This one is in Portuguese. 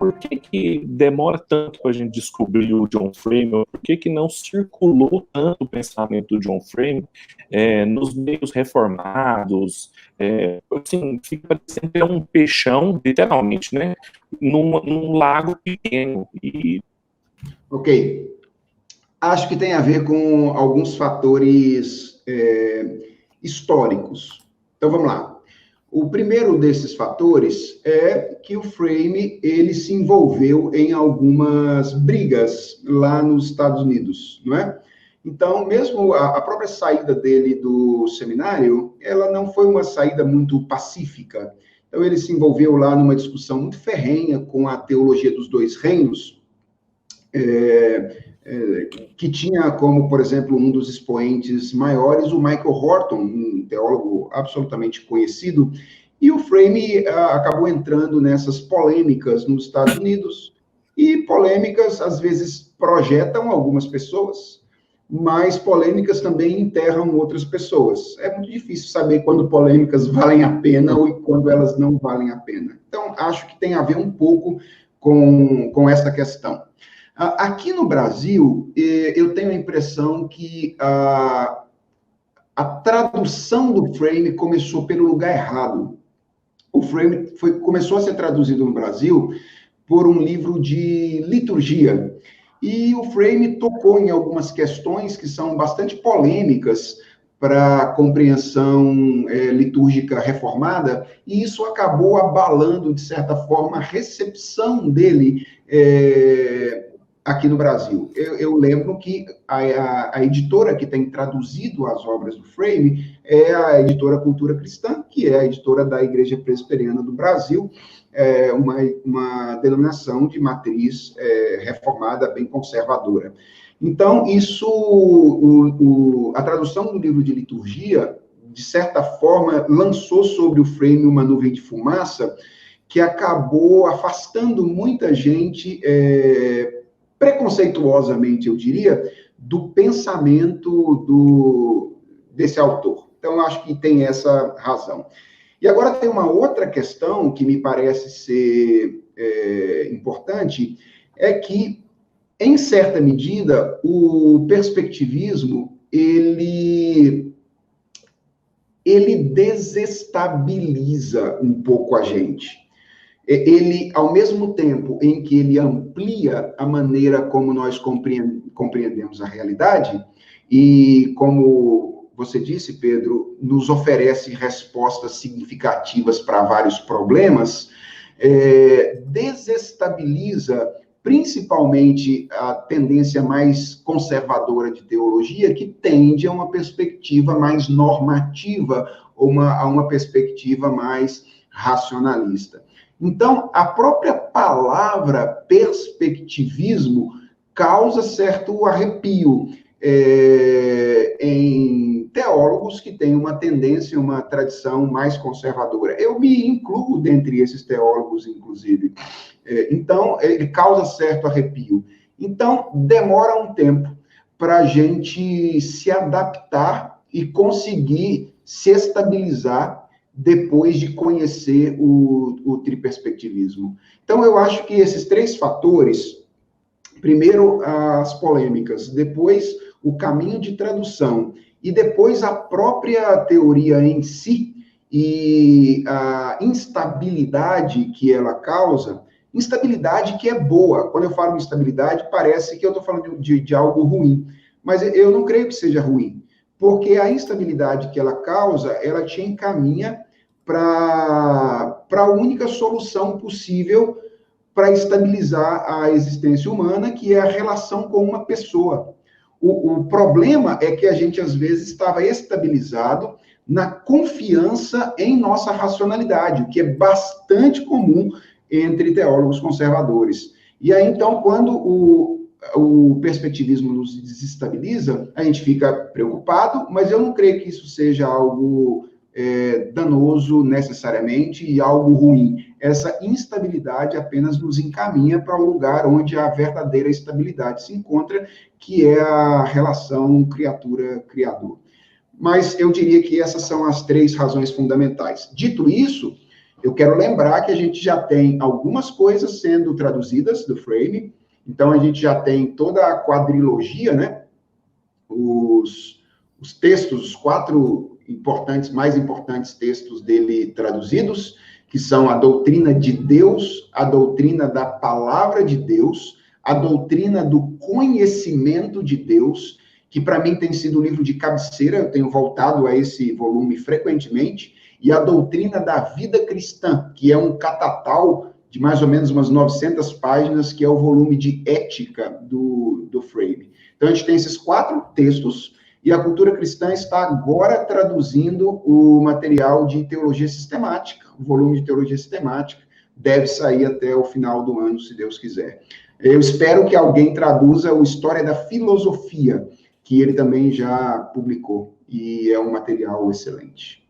por que demora tanto para a gente descobrir o John Frame? Por que não circulou tanto o pensamento do John Frame nos meios reformados? Assim, fica parecendo que é um peixão, literalmente, né? Num lago pequeno. Ok. Acho que tem a ver com alguns fatores históricos. Então, vamos lá. O primeiro desses fatores é que o Frame, ele se envolveu em algumas brigas lá nos Estados Unidos, não é? Então, mesmo a própria saída dele do seminário, ela não foi uma saída muito pacífica. Então, ele se envolveu lá numa discussão muito ferrenha com a teologia dos dois reinos, que tinha como, por exemplo, um dos expoentes maiores, o Michael Horton, um teólogo absolutamente conhecido, e o Frame acabou entrando nessas polêmicas nos Estados Unidos, e polêmicas, às vezes, projetam algumas pessoas, mas polêmicas também enterram outras pessoas. É muito difícil saber quando polêmicas valem a pena ou quando elas não valem a pena. Então, acho que tem a ver um pouco com essa questão. Aqui no Brasil, eu tenho a impressão que a tradução do Frame começou pelo lugar errado. O Frame começou a ser traduzido no Brasil por um livro de liturgia. E o Frame tocou em algumas questões que são bastante polêmicas para a compreensão litúrgica reformada, e isso acabou abalando, de certa forma, a recepção dele aqui no Brasil. Eu lembro que a editora que tem traduzido as obras do Frame é a editora Cultura Cristã, que é a editora da Igreja Presbiteriana do Brasil, uma denominação de matriz reformada, bem conservadora. Então, a tradução do livro de liturgia, de certa forma, lançou sobre o Frame uma nuvem de fumaça que acabou afastando muita gente preconceituosamente, eu diria, do pensamento desse autor. Então, eu acho que tem essa razão. E agora tem uma outra questão que me parece ser importante, é que, em certa medida, o perspectivismo, ele desestabiliza um pouco a gente. Ele, ao mesmo tempo em que ele amplia a maneira como nós compreendemos a realidade, e como você disse, Pedro, nos oferece respostas significativas para vários problemas, desestabiliza principalmente a tendência mais conservadora de teologia, que tende a uma perspectiva mais normativa, ou a uma perspectiva mais racionalista. Então, a própria palavra perspectivismo causa certo arrepio em teólogos que têm uma tendência, uma tradição mais conservadora. Eu me incluo dentre esses teólogos, inclusive. Então, ele causa certo arrepio. Então, demora um tempo para a gente se adaptar e conseguir se estabilizar depois de conhecer o triperspectivismo. Então, eu acho que esses três fatores, primeiro as polêmicas, depois o caminho de tradução, e depois a própria teoria em si, e a instabilidade que ela causa, instabilidade que é boa. Quando eu falo instabilidade, parece que eu estou falando de algo ruim, mas eu não creio que seja ruim, porque a instabilidade que ela causa, ela te encaminha para a única solução possível para estabilizar a existência humana, que é a relação com uma pessoa. O problema é que a gente, às vezes, estava estabilizado na confiança em nossa racionalidade, o que é bastante comum entre teólogos conservadores. E aí, então, quando o perspectivismo nos desestabiliza, a gente fica preocupado, mas eu não creio que isso seja algo danoso necessariamente e algo ruim. Essa instabilidade apenas nos encaminha para o lugar onde a verdadeira estabilidade se encontra, que é a relação criatura-criador. Mas eu diria que essas são as três razões fundamentais. Dito isso, Eu quero lembrar que a gente já tem algumas coisas sendo traduzidas do Frame, então a gente já tem toda a quadrilogia, né? Os textos, os 4 mais importantes textos dele traduzidos, que são a doutrina de Deus, a doutrina da palavra de Deus, a doutrina do conhecimento de Deus, que para mim tem sido um livro de cabeceira, eu tenho voltado a esse volume frequentemente, e a doutrina da vida cristã, que é um catatal de mais ou menos umas 900 páginas, que é o volume de ética do Frame. Então, a gente tem esses 4 textos, e a Cultura Cristã está agora traduzindo o material de teologia sistemática, o volume de teologia sistemática, deve sair até o final do ano, se Deus quiser. Eu espero que alguém traduza o História da Filosofia, que ele também já publicou, e é um material excelente.